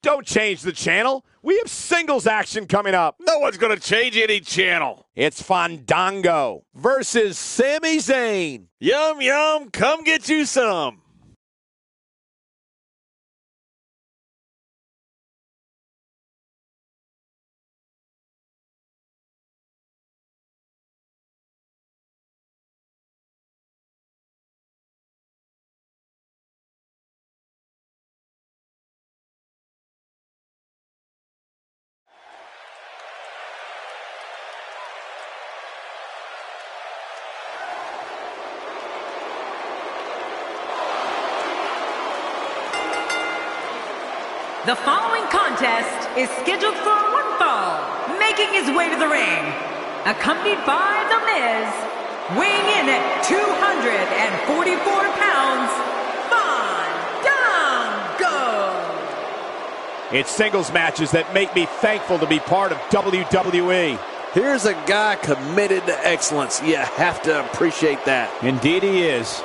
Don't change the channel. We have singles action coming up. No one's going to change any channel. It's Fandango versus Sami Zayn. Yum, yum, come get you some. The following contest is scheduled for one fall, making his way to the ring, accompanied by The Miz, weighing in at 244 pounds, Fandango. It's singles matches that make me thankful to be part of WWE. Here's a guy committed to excellence. You have to appreciate that. Indeed he is.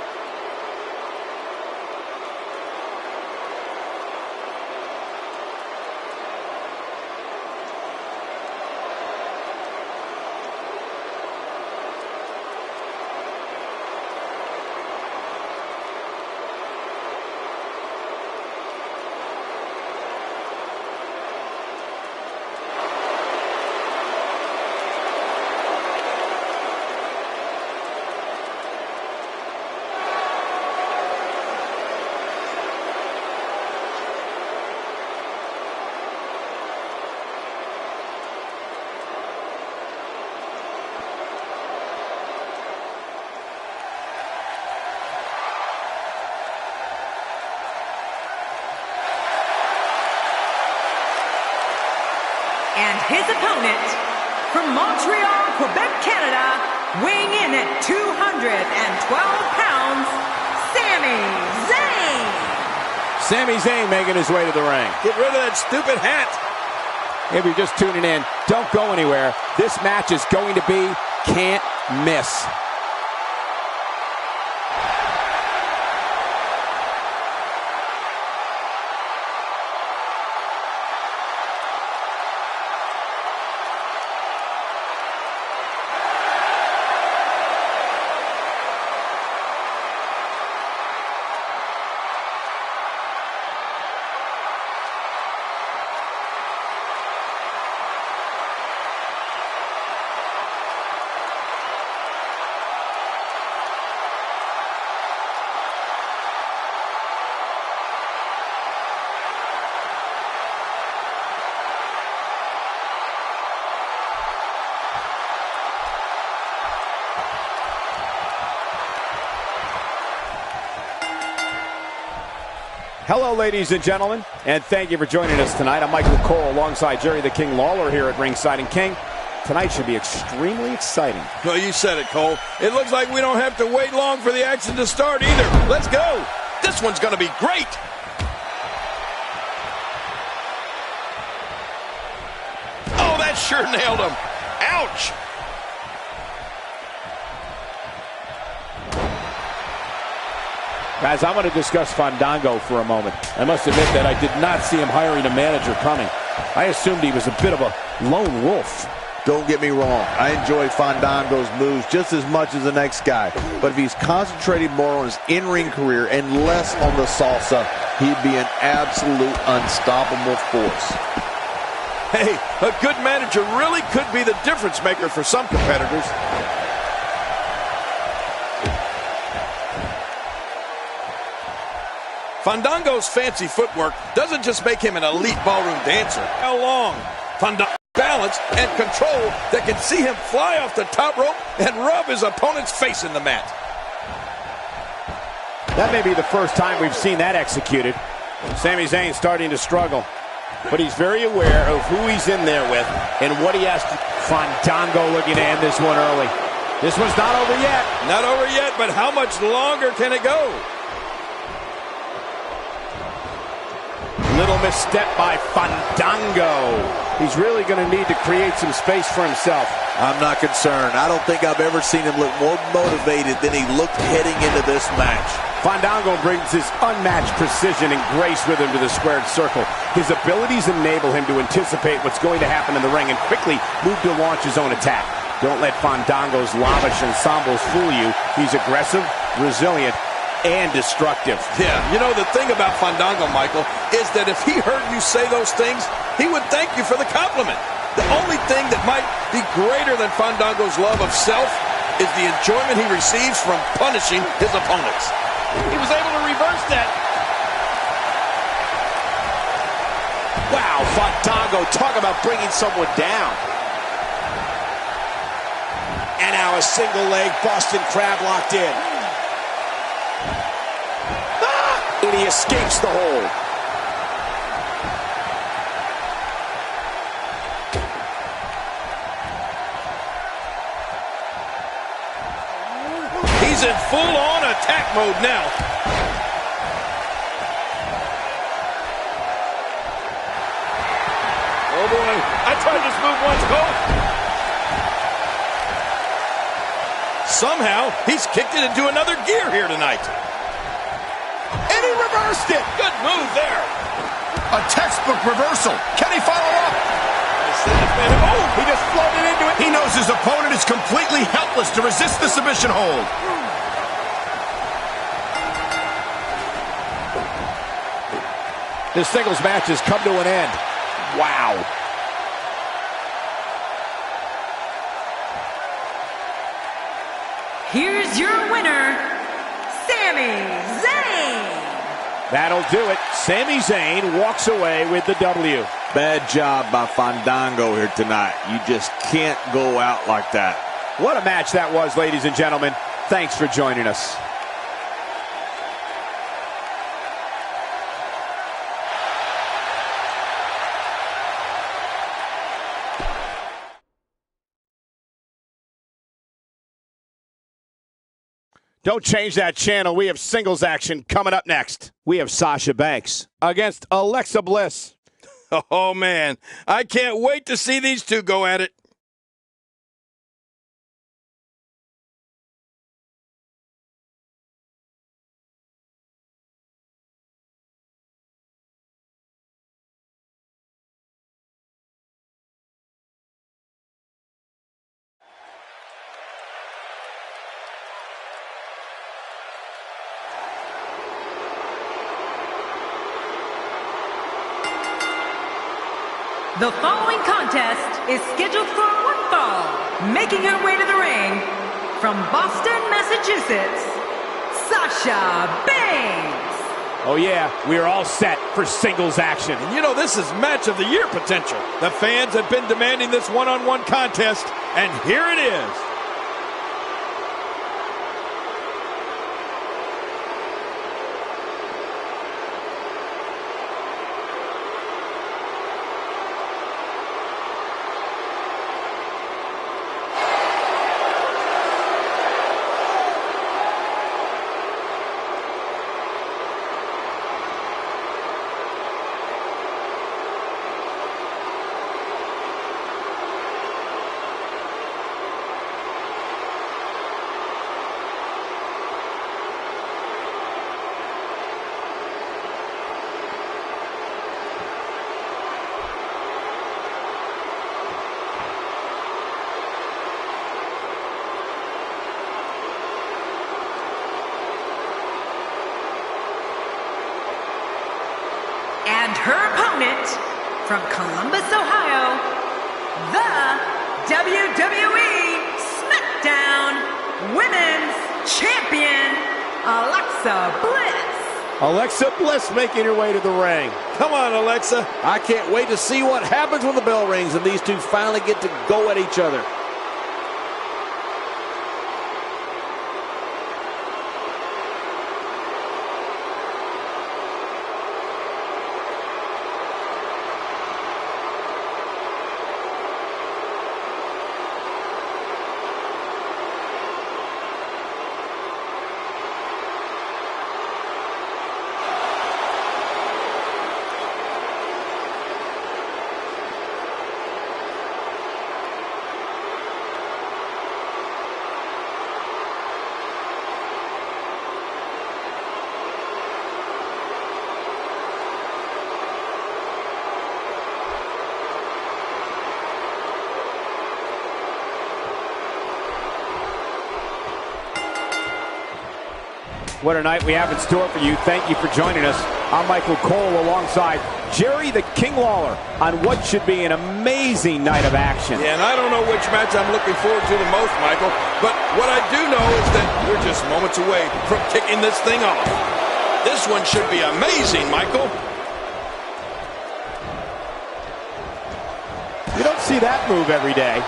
And his opponent, from Montreal, Quebec, Canada, weighing in at 212 pounds, Sami Zayn. Sami Zayn making his way to the ring. Get rid of that stupid hat. If you're just tuning in, don't go anywhere. This match is going to be can't miss. Hello, ladies and gentlemen, and thank you for joining us tonight. I'm Michael Cole alongside Jerry the King Lawler here at ringside. And King, tonight should be extremely exciting. Well, you said it, Cole. It looks like we don't have to wait long for the action to start either. Let's go. This one's going to be great. Oh, that sure nailed him. Ouch. Guys, I'm going to discuss Fandango for a moment. I must admit that I did not see him hiring a manager coming. I assumed he was a bit of a lone wolf. Don't get me wrong. I enjoy Fandango's moves just as much as the next guy. But if he's concentrating more on his in-ring career and less on the salsa, he'd be an absolute unstoppable force. Hey, a good manager really could be the difference maker for some competitors. Fandango's fancy footwork doesn't just make him an elite ballroom dancer. How long? Fandango's balance and control that can see him fly off the top rope and rub his opponent's face in the mat. That may be the first time we've seen that executed. Sami Zayn starting to struggle, but he's very aware of who he's in there with and what he has to. Fandango looking to end this one early. This one's not over yet. Not over yet, but how much longer can it go? Little misstep by Fandango. He's really going to need to create some space for himself. I'm not concerned. I don't think I've ever seen him look more motivated than he looked heading into this match. Fandango brings his unmatched precision and grace with him to the squared circle. His abilities enable him to anticipate what's going to happen in the ring and quickly move to launch his own attack. Don't let Fandango's lavish ensembles fool you. He's aggressive, resilient, and destructive. Yeah, you know, the thing about Fandango, Michael, is that if he heard you say those things, he would thank you for the compliment. The only thing that might be greater than Fandango's love of self is the enjoyment he receives from punishing his opponents. He was able to reverse that. Wow, Fandango, talk about bringing someone down. And now a single leg Boston Crab locked in. And he escapes the hold. He's in full-on attack mode now. Oh boy, I tried this move once, Cole. Somehow, he's kicked it into another gear here tonight. And he reversed it. Good move there. A textbook reversal. Can he follow up? Oh, he just floated into it. He knows his opponent is completely helpless to resist the submission hold. This singles match has come to an end. Wow. Here's your winner, Sami Zayn. That'll do it. Sami Zayn walks away with the W. Bad job by Fandango here tonight. You just can't go out like that. What a match that was, ladies and gentlemen. Thanks for joining us. Don't change that channel. We have singles action coming up next. We have Sasha Banks against Alexa Bliss. Oh, man. I can't wait to see these two go at it. The following contest is scheduled for one fall. Making her way to the ring from Boston, Massachusetts, Sasha Banks. Oh yeah, we are all set for singles action. And you know, this is match of the year potential. The fans have been demanding this one-on-one contest, and here it is. And her opponent, from Columbus, Ohio, the WWE Smackdown Women's Champion, Alexa Bliss. Alexa Bliss making her way to the ring. Come on, Alexa. I can't wait to see what happens when the bell rings and these two finally get to go at each other. What a night we have in store for you. Thank you for joining us. I'm Michael Cole alongside Jerry the King Lawler on what should be an amazing night of action. Yeah, and I don't know which match I'm looking forward to the most, Michael, but what I do know is that we're just moments away from kicking this thing off. This one should be amazing, Michael. You don't see that move every day.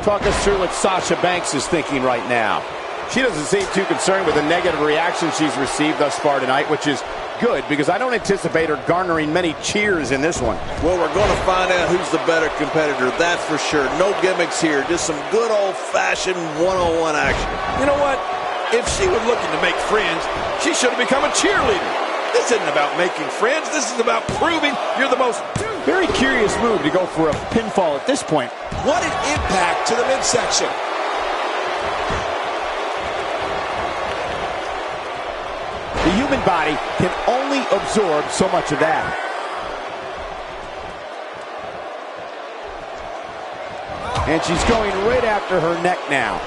Talk us through what Sasha Banks is thinking right now. She doesn't seem too concerned with the negative reaction she's received thus far tonight, which is good because I don't anticipate her garnering many cheers in this one. Well, we're going to find out who's the better competitor, that's for sure. No gimmicks here, just some good old-fashioned one-on-one action. You know what? If she was looking to make friends, she should have become a cheerleader. This isn't about making friends. This is about proving you're the most... Very curious move to go for a pinfall at this point. What an impact to the midsection. The human body can only absorb so much of that. And she's going right after her neck now.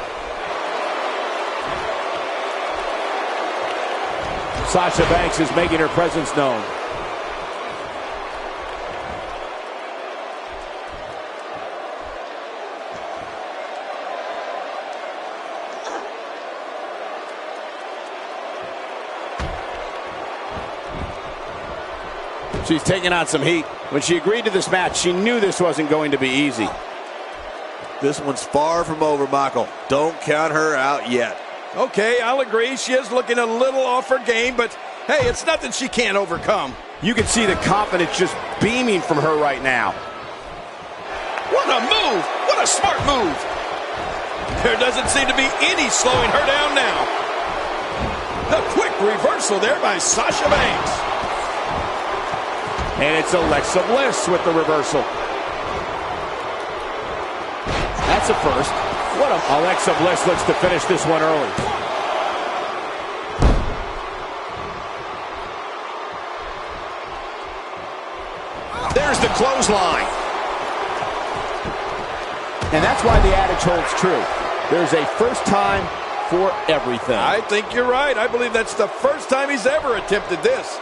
Sasha Banks is making her presence known. She's taking on some heat. When she agreed to this match, she knew this wasn't going to be easy. This one's far from over, Michael. Don't count her out yet. Okay, I'll agree. She is looking a little off her game, but hey, it's nothing she can't overcome. You can see the confidence just beaming from her right now. What a move! What a smart move! There doesn't seem to be any slowing her down now. The quick reversal there by Sasha Banks. And it's Alexa Bliss with the reversal. That's a first. What a... Alexa Bliss looks to finish this one early. There's the clothesline. And that's why the adage holds true. There's a first time for everything. I think you're right. I believe that's the first time he's ever attempted this.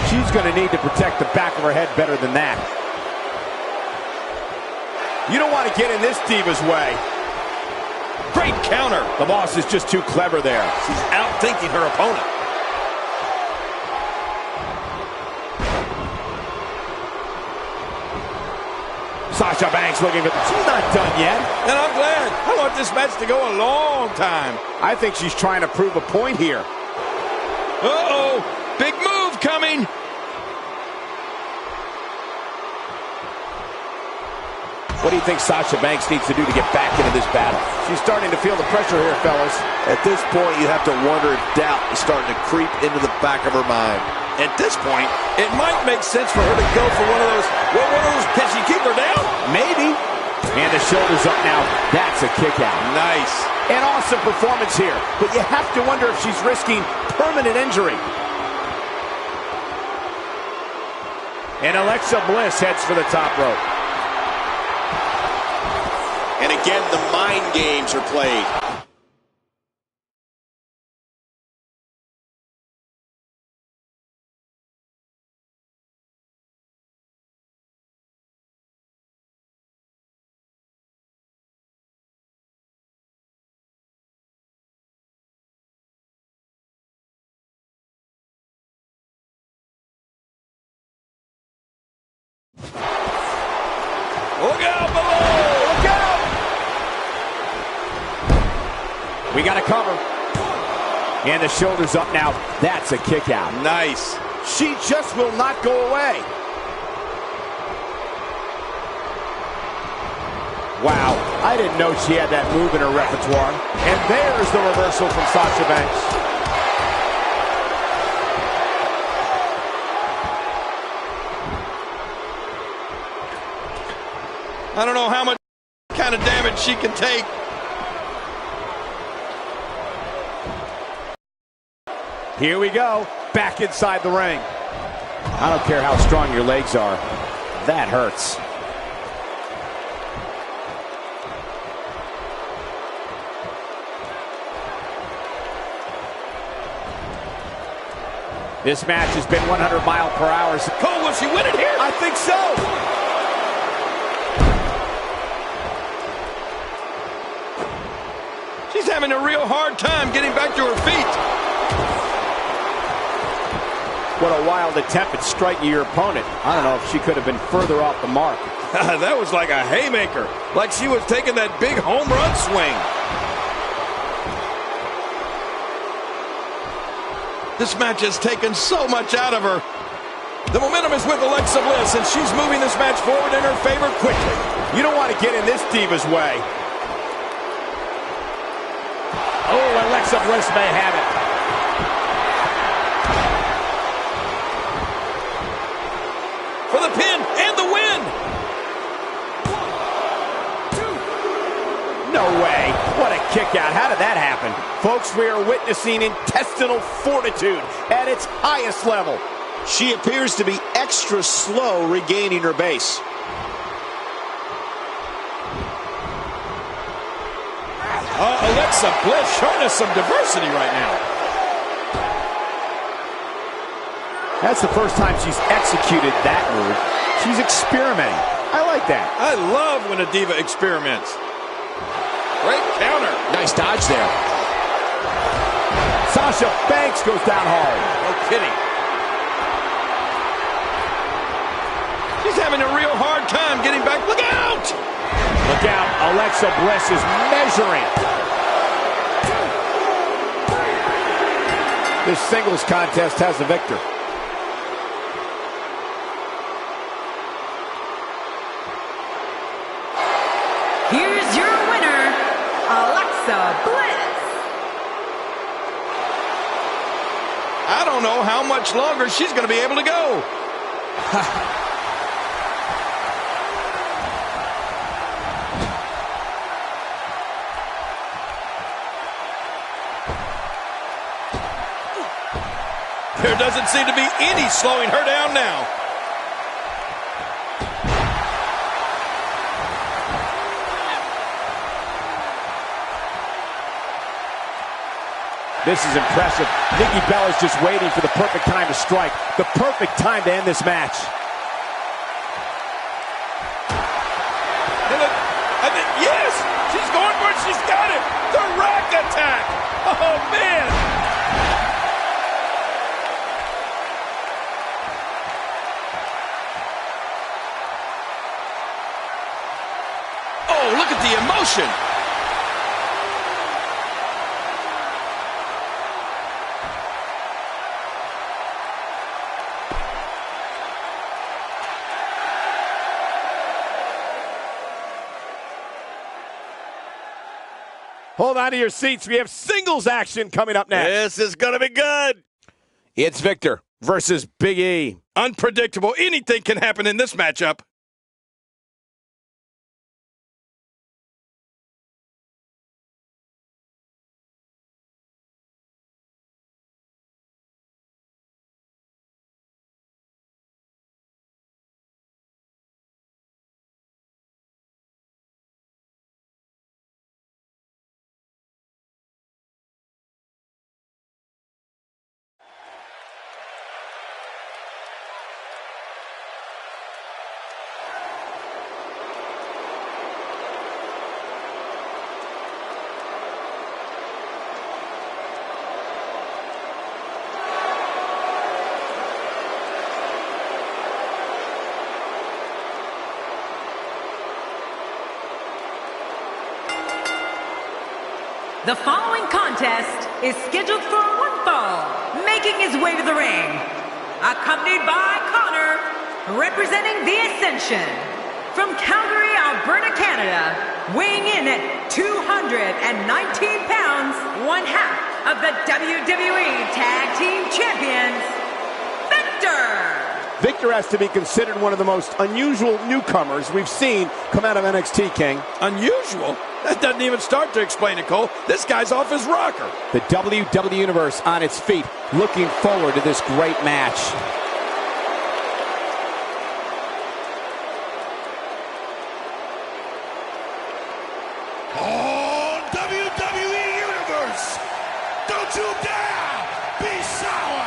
She's going to need to protect the back of her head better than that. You don't want to get in this diva's way. Great counter. The boss is just too clever there. She's outthinking her opponent. Sasha Banks looking for... She's not done yet. And I'm glad. I want this match to go a long time. I think she's trying to prove a point here. Uh-oh. Big move coming. What do you think Sasha Banks needs to do to get back into this battle? She's starting to feel the pressure here, fellas. At this point, you have to wonder if doubt is starting to creep into the back of her mind. At this point, it might make sense for her to go for one of those, can she keep her down? Maybe. And the shoulders up now. That's a kick out. Nice. An awesome performance here. But you have to wonder if she's risking permanent injury. And Alexa Bliss heads for the top rope. And again, the mind games are played. Look out below! Look out! We got a cover. And the shoulders up now. That's a kick out. Nice. She just will not go away. Wow, I didn't know she had that move in her repertoire. And there's the reversal from Sasha Banks. I don't know how much kind of damage she can take. Here we go, back inside the ring. I don't care how strong your legs are. That hurts. This match has been 100 mile per hour. Cole, will she win it here? I think so. She's having a real hard time getting back to her feet. What a wild attempt at striking your opponent. I don't know if she could have been further off the mark. That was like a haymaker, like she was taking that big home run swing. This match has taken so much out of her. The momentum is with Alexa Bliss, and she's moving this match forward in her favor quickly. You don't want to get in this diva's way. Oh, Alexa Bliss may have it. For the pin and the win. No way. What a kick out. How did that happen? Folks, we are witnessing intestinal fortitude at its highest level. She appears to be extra slow regaining her base. Alexa Bliss showing us some diversity right now. That's the first time she's executed that move. She's experimenting. I like that. I love when a diva experiments. Great counter. Nice dodge there. Sasha Banks goes down hard. No kidding. She's having a real hard time getting back. Look out! Look out. Alexa Bliss is measuring. This singles contest has the victor. Here's your winner, Alexa Bliss. I don't know how much longer she's going to be able to go. There doesn't seem to be any slowing her down now. This is impressive. Nikki Bella's just waiting for the perfect time to strike. The perfect time to end this match. Yes! She's going for it. She's got it. The rack attack. Oh, man. Oh, look at the emotion. Hold on to your seats. We have singles action coming up next. This is going to be good. It's Victor versus Big E. Unpredictable. Anything can happen in this matchup. The following contest is scheduled for one fall, making his way to the ring, accompanied by Connor, representing the Ascension. From Calgary, Alberta, Canada, weighing in at 219 pounds, one half of the WWE Tag Team Champions, Victor! Victor has to be considered one of the most unusual newcomers we've seen come out of NXT, King. Unusual? That doesn't even start to explain it, Cole. This guy's off his rocker. The WWE Universe on its feet, looking forward to this great match. Oh, WWE Universe! Don't you dare be sour!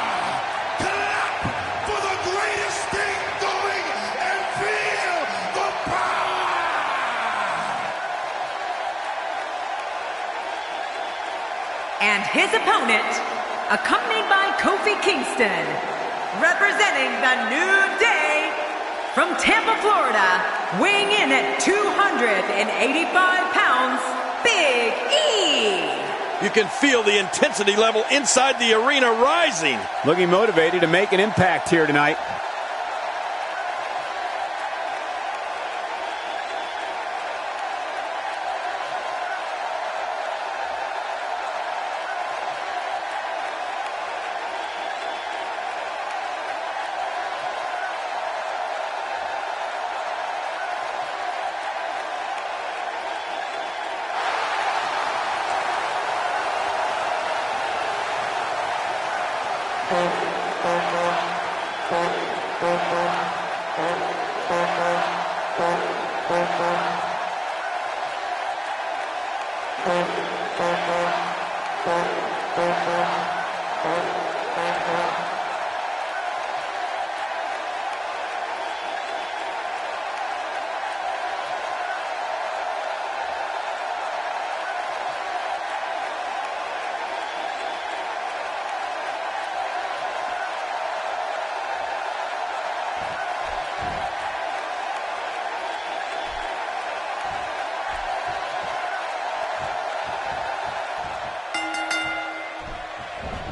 And his opponent, accompanied by Kofi Kingston, representing the New Day from Tampa, Florida, weighing in at 285 pounds, Big E. You can feel the intensity level inside the arena rising. Looking motivated to make an impact here tonight.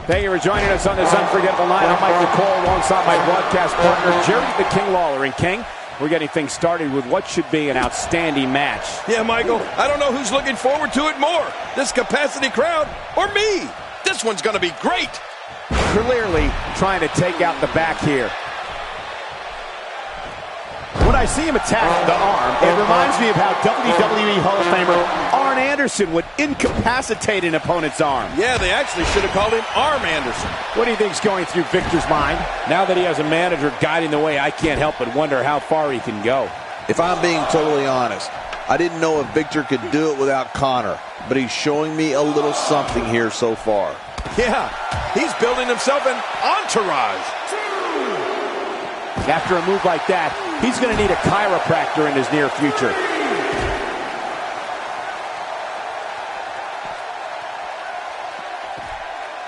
Thank you for joining us on this unforgettable night. I'm Michael Cole alongside my broadcast partner, Jerry the King Lawler. And King, we're getting things started with what should be an outstanding match. Yeah, Michael, I don't know who's looking forward to it more, this capacity crowd or me. This one's going to be great. Clearly trying to take out the back here. When I see him attack the arm, it reminds me of how WWE Hall of Famer Arn Anderson would incapacitate an opponent's arm. Yeah, they actually should have called him Arm Anderson. What do you think's going through Victor's mind? Now that he has a manager guiding the way, I can't help but wonder how far he can go. If I'm being totally honest, I didn't know if Victor could do it without Connor, but he's showing me a little something here so far. Yeah, he's building himself an entourage. After a move like that, he's going to need a chiropractor in his near future.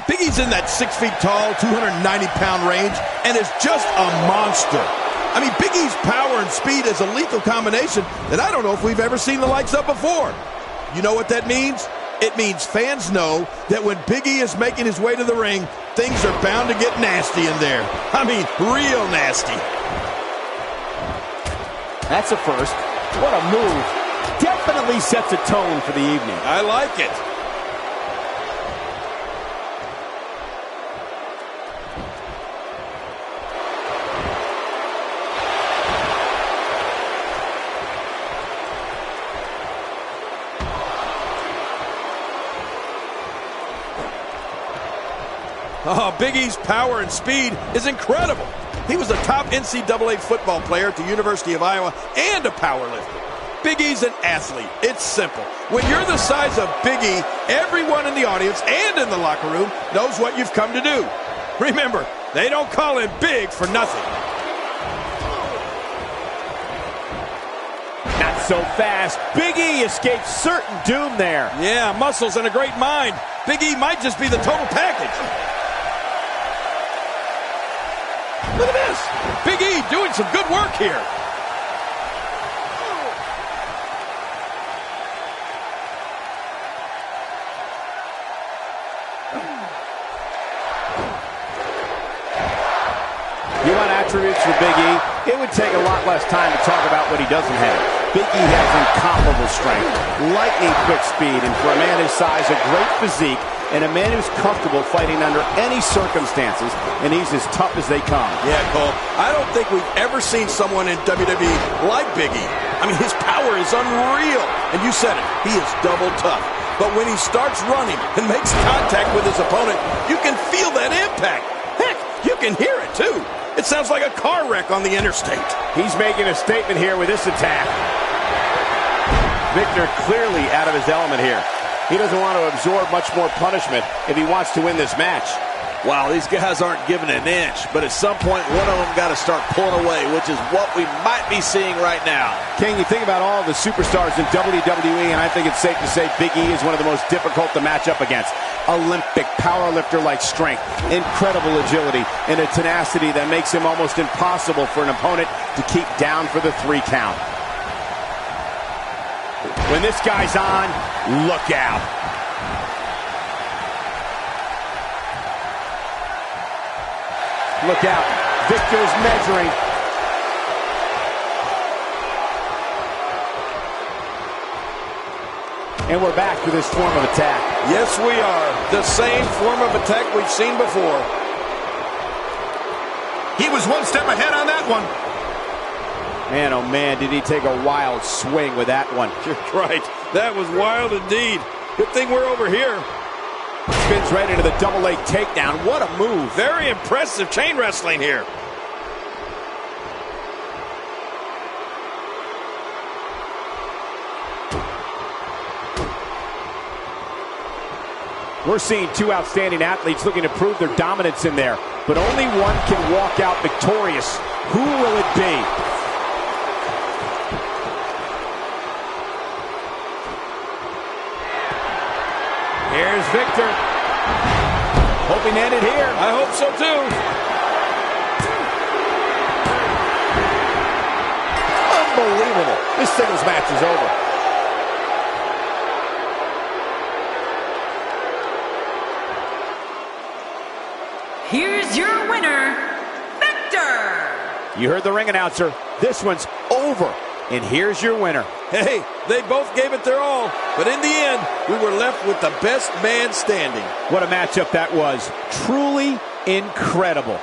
Big E's in that 6 feet tall, 290-pound range, and is just a monster. I mean, Big E's power and speed is a lethal combination that I don't know if we've ever seen the likes of before. You know what that means? It means fans know that when Big E is making his way to the ring, things are bound to get nasty in there. I mean, real nasty. That's a first. What a move. Definitely sets a tone for the evening. I like it. Oh, Big E's power and speed is incredible. He was a top NCAA football player at the University of Iowa and a powerlifter. Big E's an athlete. It's simple. When you're the size of Big E, everyone in the audience and in the locker room knows what you've come to do. Remember, they don't call him big for nothing. Not so fast. Big E escaped certain doom there. Yeah, muscles and a great mind. Big E might just be the total package. Look at this. Big E doing some good work here. You want attributes for Big E? It would take a lot less time to talk about what he doesn't have. Big E has incomparable strength, lightning quick speed, and for a man his size, a great physique, and a man who's comfortable fighting under any circumstances, and he's as tough as they come. Yeah, Cole, I don't think we've ever seen someone in WWE like Big E. I mean, his power is unreal. And you said it, he is double tough. But when he starts running and makes contact with his opponent, you can feel that impact. Heck, you can hear it too. It sounds like a car wreck on the interstate. He's making a statement here with this attack. Victor clearly out of his element here. He doesn't want to absorb much more punishment if he wants to win this match. Wow, these guys aren't giving an inch, but at some point, one of them got to start pulling away, which is what we might be seeing right now. King, you think about all the superstars in WWE, and I think it's safe to say Big E is one of the most difficult to match up against. Olympic powerlifter-like strength, incredible agility, and a tenacity that makes him almost impossible for an opponent to keep down for the 3 count. When this guy's on, look out. Look out. Victor's measuring. And we're back to this form of attack. Yes, we are. The same form of attack we've seen before. He was one step ahead on that one. Man, oh man, did he take a wild swing with that one. You're right. That was wild indeed. Good thing we're over here. Spins right into the double leg takedown. What a move. Very impressive chain wrestling here. We're seeing 2 outstanding athletes looking to prove their dominance in there, but only one can walk out victorious. Who will it be? Here's Victor. Hoping to end it here. I hope so too. Unbelievable. This singles match is over. Here's your winner, Victor. You heard the ring announcer. This one's over. And here's your winner. Hey, they both gave it their all, but in the end, we were left with the best man standing. What a matchup that was. Truly incredible.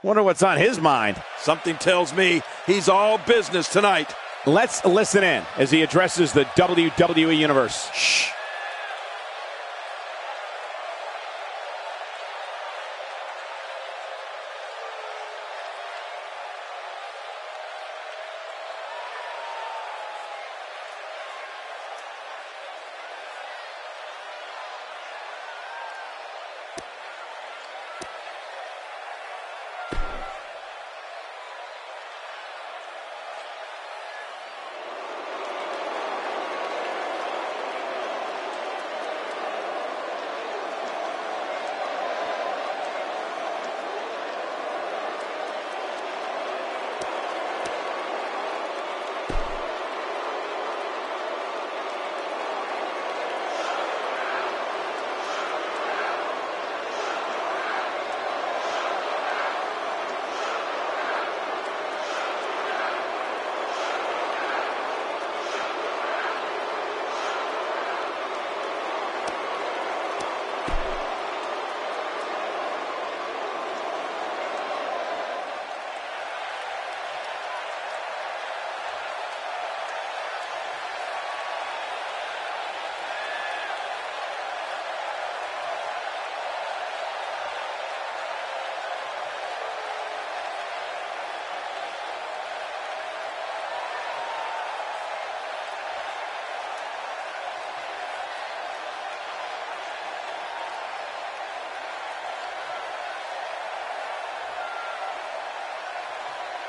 Wonder what's on his mind. Something tells me he's all business tonight. Let's listen in as he addresses the WWE Universe. Shh.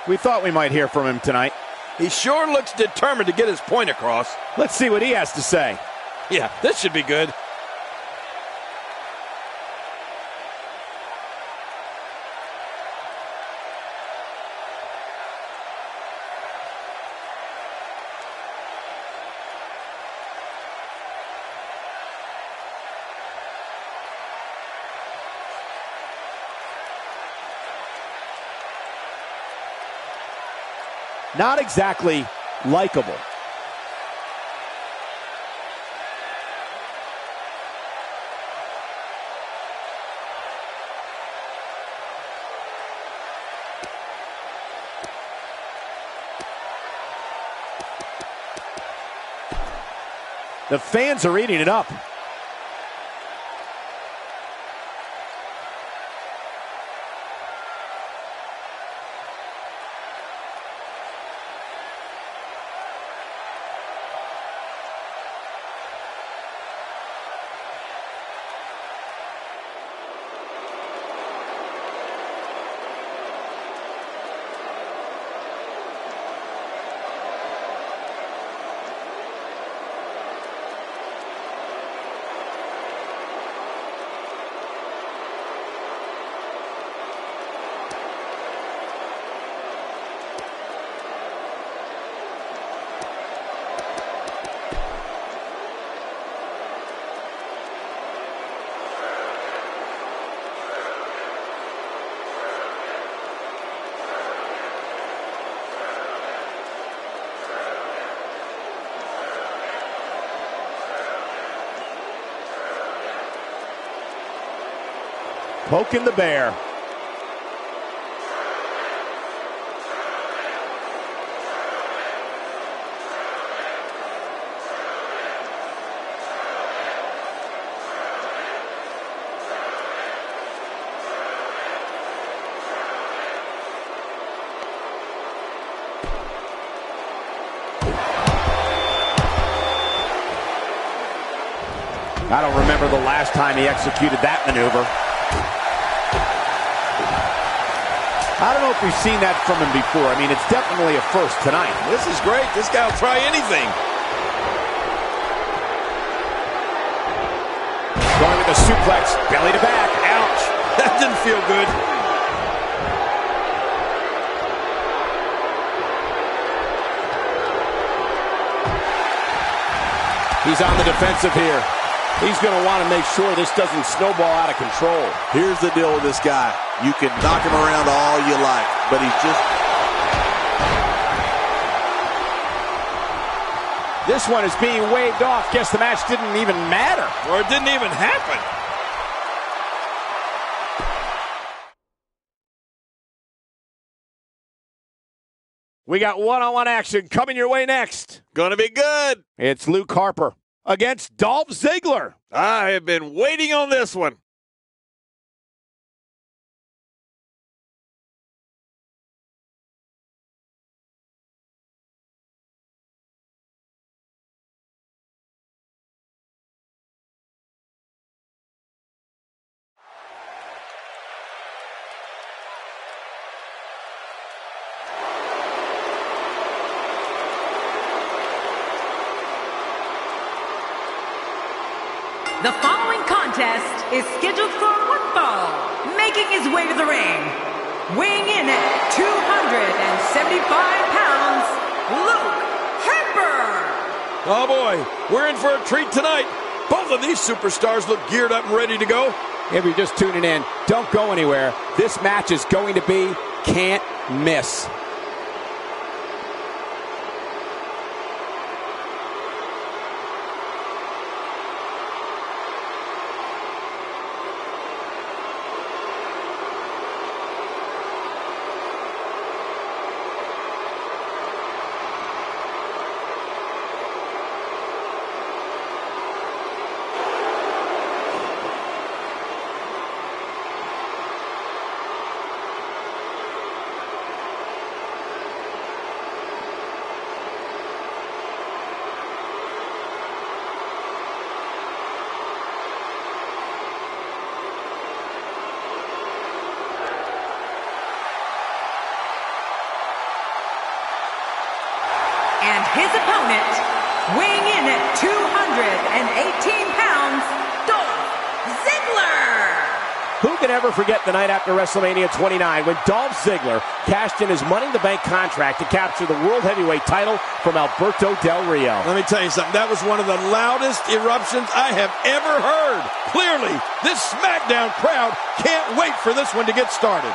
We thought we might hear from him tonight. He sure looks determined to get his point across. Let's see what he has to say. Yeah, this should be good. not exactly likable. The fans are eating it up. Poking the bear. I don't remember the last time he executed that maneuver. I don't know if we've seen that from him before. I mean, it's definitely a first tonight. This is great. This guy will try anything. Going with the suplex, belly to back. Ouch. That didn't feel good. He's on the defensive here. He's going to want to make sure this doesn't snowball out of control. Here's the deal with this guy. You can knock him around all you like, but he's just... This one is being waved off. Guess the match didn't even matter. Or it didn't even happen. We got one-on-one action coming your way next. Gonna be good. It's Luke Harper against Dolph Ziggler. I have been waiting on this one. The following contest is scheduled for one fall. Making his way to the ring, weighing in at 275 pounds, Luke Harper. Oh boy, we're in for a treat tonight. Both of these superstars look geared up and ready to go. If you're just tuning in, don't go anywhere. This match is going to be can't miss. And his opponent, weighing in at 218 pounds, Dolph Ziggler. Who can ever forget the night after WrestleMania 29 when Dolph Ziggler cashed in his Money in the Bank contract to capture the World Heavyweight title from Alberto Del Rio? Let me tell you something. That was one of the loudest eruptions I have ever heard. Clearly, this Smackdown crowd can't wait for this one to get started.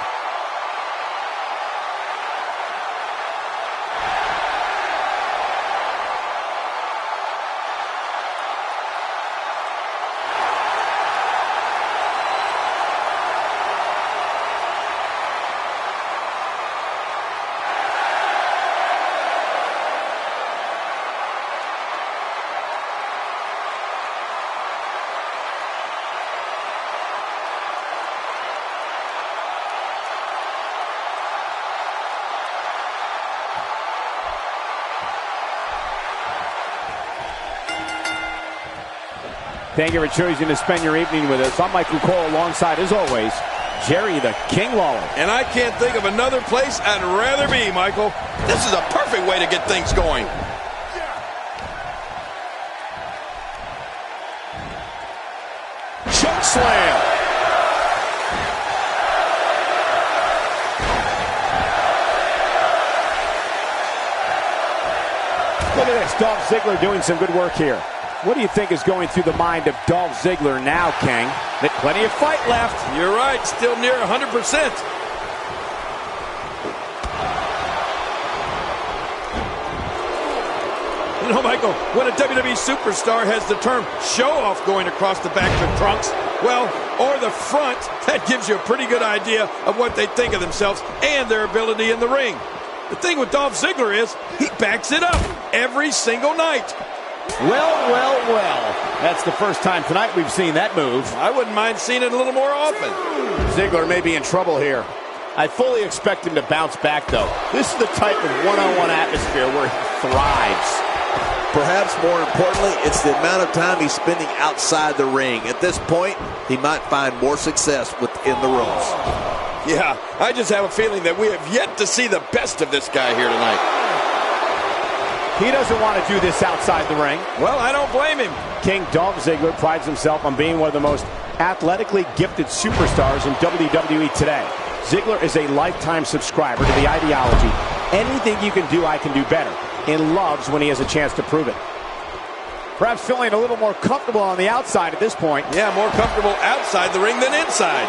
Thank you for choosing to spend your evening with us. I'm Michael Cole alongside, as always, Jerry the King Lawler. And I can't think of another place I'd rather be, Michael. This is a perfect way to get things going. Choke slam. Look at this, Dolph Ziggler doing some good work here. What do you think is going through the mind of Dolph Ziggler now, King? Plenty of fight left. You're right, still near 100%. You know, Michael, when a WWE superstar has the term show-off going across the back of the trunks, well, or the front, that gives you a pretty good idea of what they think of themselves and their ability in the ring. The thing with Dolph Ziggler is he backs it up every single night. Well. That's the first time tonight we've seen that move. I wouldn't mind seeing it a little more often. Ziggler may be in trouble here. I fully expect him to bounce back, though. This is the type of one-on-one atmosphere where he thrives. Perhaps more importantly, it's the amount of time he's spending outside the ring. At this point, he might find more success within the ropes. Yeah, I just have a feeling that we have yet to see the best of this guy here tonight. He doesn't want to do this outside the ring. Well, I don't blame him. King Dolph Ziggler prides himself on being one of the most athletically gifted superstars in WWE today. Ziggler is a lifetime subscriber to the ideology, anything you can do, I can do better, and loves when he has a chance to prove it. Perhaps feeling a little more comfortable on the outside at this point. Yeah, more comfortable outside the ring than inside.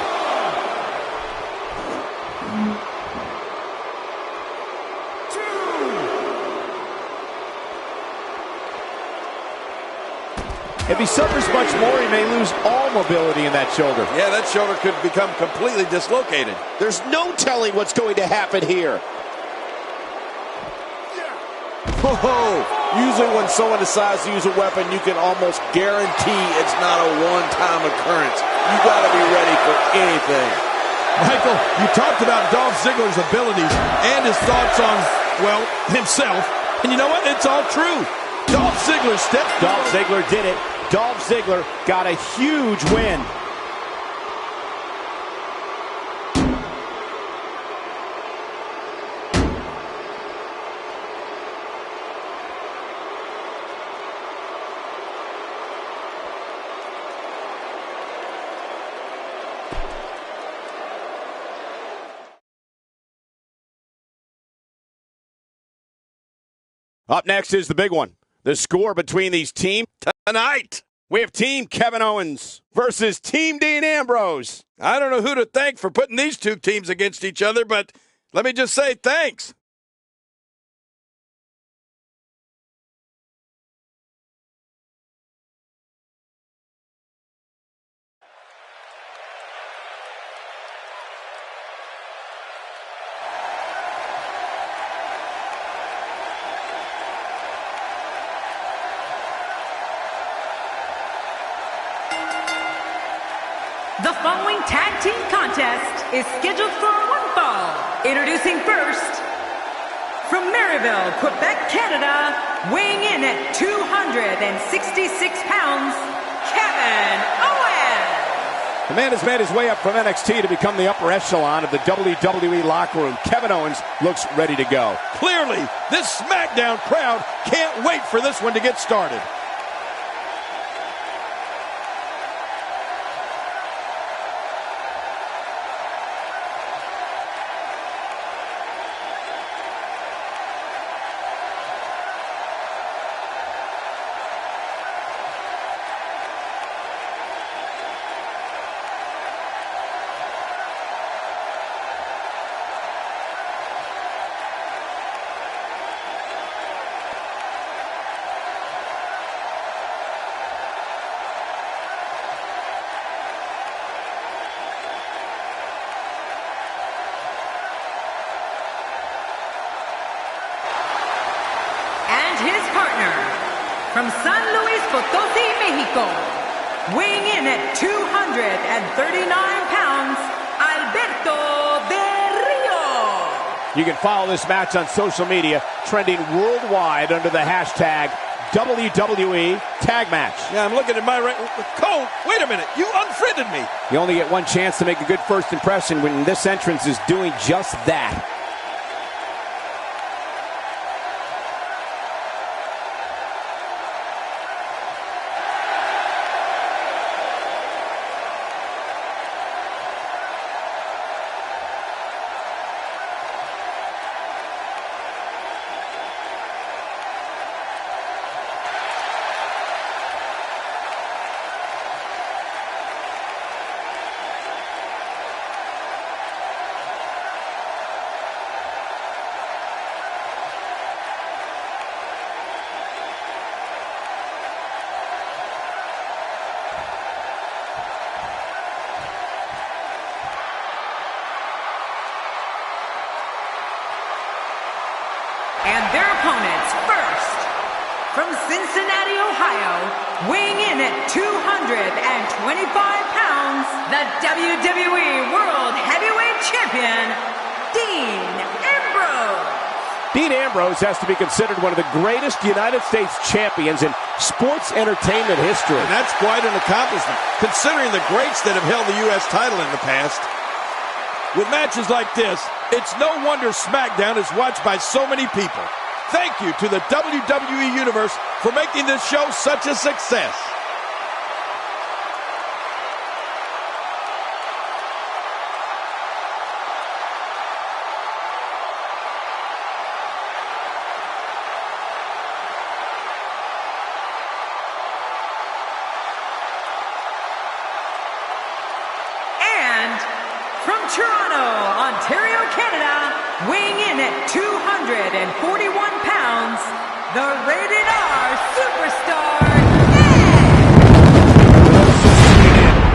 If he suffers much more, he may lose all mobility in that shoulder. Yeah, that shoulder could become completely dislocated. There's no telling what's going to happen here. Usually when someone decides to use a weapon, you can almost guarantee it's not a one-time occurrence. You got to be ready for anything. Michael, you talked about Dolph Ziggler's abilities and his thoughts on, well, himself. And you know what? It's all true. Dolph Ziggler stepped forward. Dolph Ziggler did it. Dolph Ziggler got a huge win. Up next is the big one. The score between these teams Tonight, we have Team Kevin Owens versus Team Dean Ambrose. I don't know who to thank for putting these two teams against each other, but let me just say thanks. The following tag team contest is scheduled for one fall. Introducing first, from Maryville, Quebec, Canada, weighing in at 266 pounds, Kevin Owens. The man has made his way up from NXT to become the upper echelon of the WWE locker room. Kevin Owens looks ready to go. Clearly, this Smackdown crowd can't wait for this one to get started. His partner, from San Luis Potosí, Mexico, weighing in at 239 pounds, Alberto Del Rio. You can follow this match on social media, trending worldwide under the hashtag WWE tag match. Yeah, I'm looking at my right. Cole, wait a minute. You unfriended me. You only get one chance to make a good first impression when this entrance is doing just that. And their opponents, first, from Cincinnati, Ohio, weighing in at 225 pounds, the WWE World Heavyweight Champion, Dean Ambrose. Dean Ambrose has to be considered one of the greatest United States champions in sports entertainment history. And that's quite an accomplishment, considering the greats that have held the U.S. title in the past. With matches like this, it's no wonder Smackdown is watched by so many people. Thank you to the WWE Universe for making this show such a success. From Toronto, Ontario, Canada, weighing in at 241 pounds, the Rated R Superstar, Edge!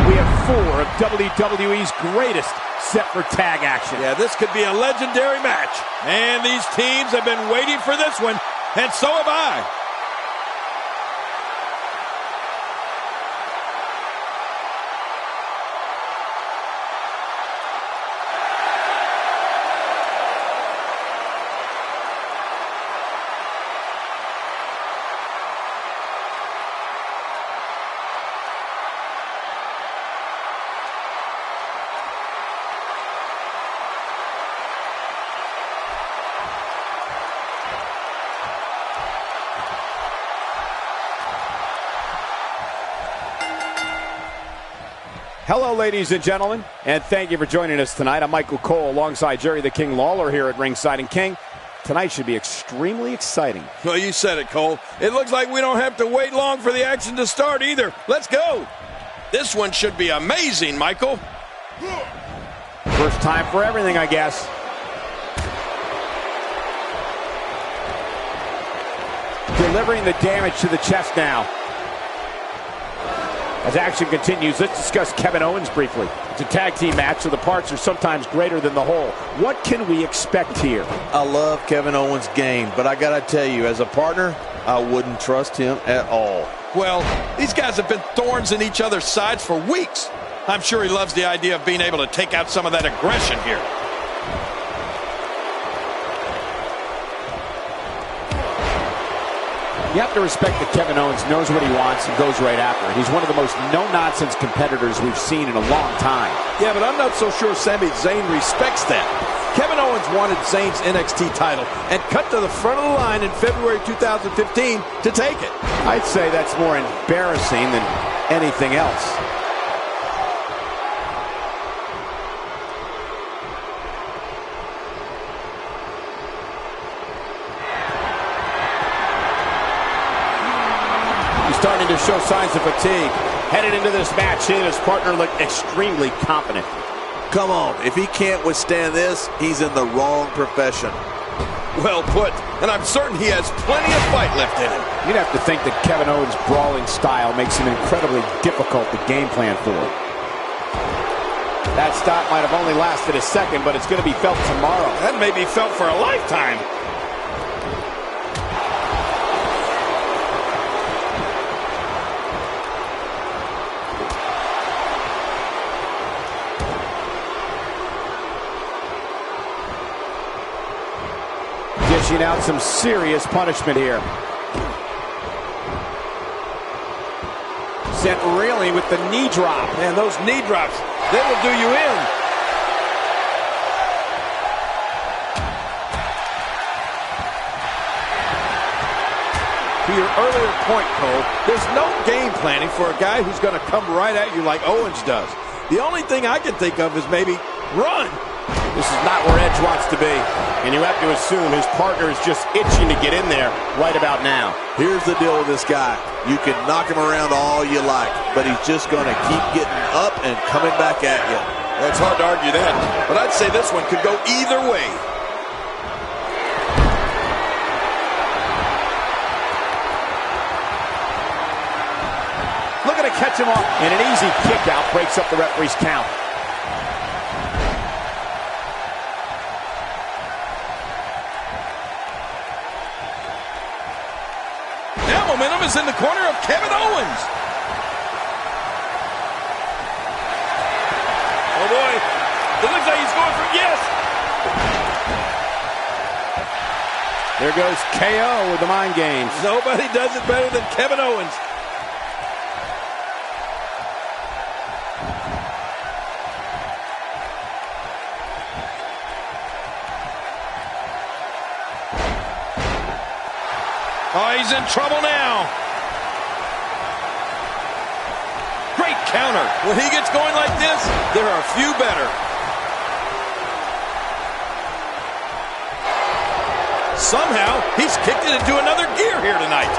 We have 4 of WWE's greatest set for tag action. Yeah, this could be a legendary match. And these teams have been waiting for this one, and so have I. Hello, ladies and gentlemen, and thank you for joining us tonight. I'm Michael Cole alongside Jerry the King Lawler here at Ringside. And King, tonight should be extremely exciting. Well, you said it, Cole. It looks like we don't have to wait long for the action to start either. Let's go. This one should be amazing, Michael. First time for everything, I guess. Delivering the damage to the chest now. As action continues, let's discuss Kevin Owens briefly. It's a tag team match, so the parts are sometimes greater than the whole. What can we expect here? I love Kevin Owens' game, but I gotta tell you, as a partner, I wouldn't trust him at all. Well, these guys have been thorns in each other's sides for weeks. I'm sure he loves the idea of being able to take out some of that aggression here. You have to respect that Kevin Owens knows what he wants and goes right after it. He's one of the most no-nonsense competitors we've seen in a long time. Yeah, but I'm not so sure Sami Zayn respects that. Kevin Owens wanted Zayn's NXT title and cut to the front of the line in February 2015 to take it. I'd say that's more embarrassing than anything else. Starting to show signs of fatigue. Headed into this match, he and his partner look extremely confident. Come on, if he can't withstand this, he's in the wrong profession. Well put, and I'm certain he has plenty of fight left in him. You'd have to think that Kevin Owens' brawling style makes him incredibly difficult to game plan for. That stop might have only lasted a second, but it's going to be felt tomorrow. That may be felt for a lifetime. Dishing out some serious punishment here. sent reeling with the knee drop. Man, those knee drops, they will do you in. To your earlier point, Cole, there's no game planning for a guy who's going to come right at you like Owens does. The only thing I can think of is maybe run. This is not where Edge wants to be, and you have to assume his partner is just itching to get in there right about now. Here's the deal with this guy. You can knock him around all you like, but he's just going to keep getting up and coming back at you. Well, it's hard to argue that, but I'd say this one could go either way. Looking to catch him off, and an easy kick out breaks up the referee's count. Momentum is in the corner of Kevin Owens. Oh boy, it looks like he's going for yes. There goes KO with the mind games. Nobody does it better than Kevin Owens. Oh, he's in trouble now. Great counter. When he gets going like this, there are a few better. Somehow, he's kicked it into another gear here tonight.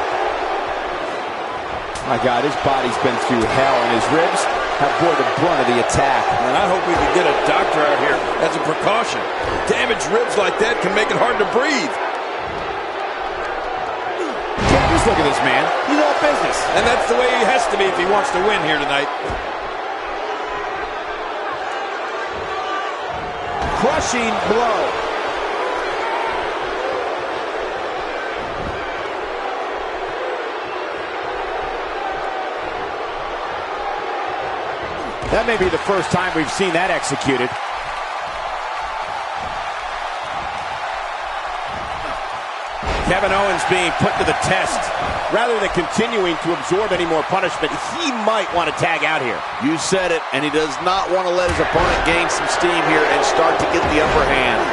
My God, his body's been through hell, and his ribs have bore the brunt of the attack. And I hope we can get a doctor out here as a precaution. Damaged ribs like that can make it hard to breathe. Look at this man. He's all business. And that's the way he has to be if he wants to win here tonight. Crushing blow. That may be the first time we've seen that executed. Kevin Owens being put to the test. Rather than continuing to absorb any more punishment, he might want to tag out here. You said it, and he does not want to let his opponent gain some steam here and start to get the upper hand.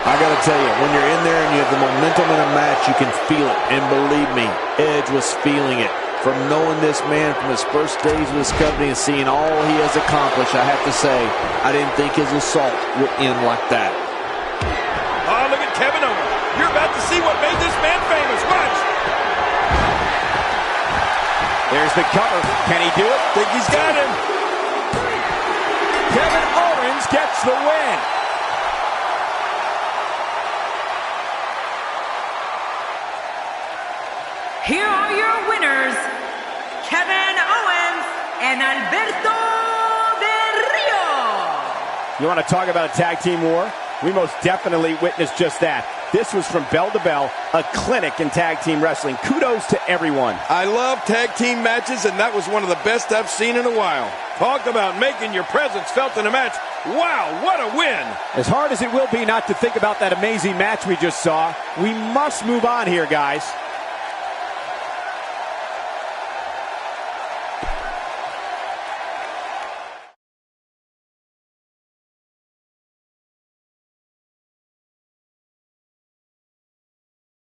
I got to tell you, when you're in there and you have the momentum in a match, you can feel it. And believe me, Edge was feeling it. From knowing this man from his first days with this company and seeing all he has accomplished, I have to say, I didn't think his assault would end like that. Oh, look at Kevin Owens. You're about to see what made this man famous. Watch. There's the cover. Can he do it? Think he's got him. Kevin Owens gets the win. Here are your winners, Kevin Owens and Alberto Del Rio. You want to talk about a tag team war? We most definitely witnessed just that. This was from bell to bell, a clinic in tag team wrestling. Kudos to everyone. I love tag team matches, and that was one of the best I've seen in a while. Talk about making your presence felt in a match. Wow, what a win. As hard as it will be not to think about that amazing match we just saw, we must move on here, guys.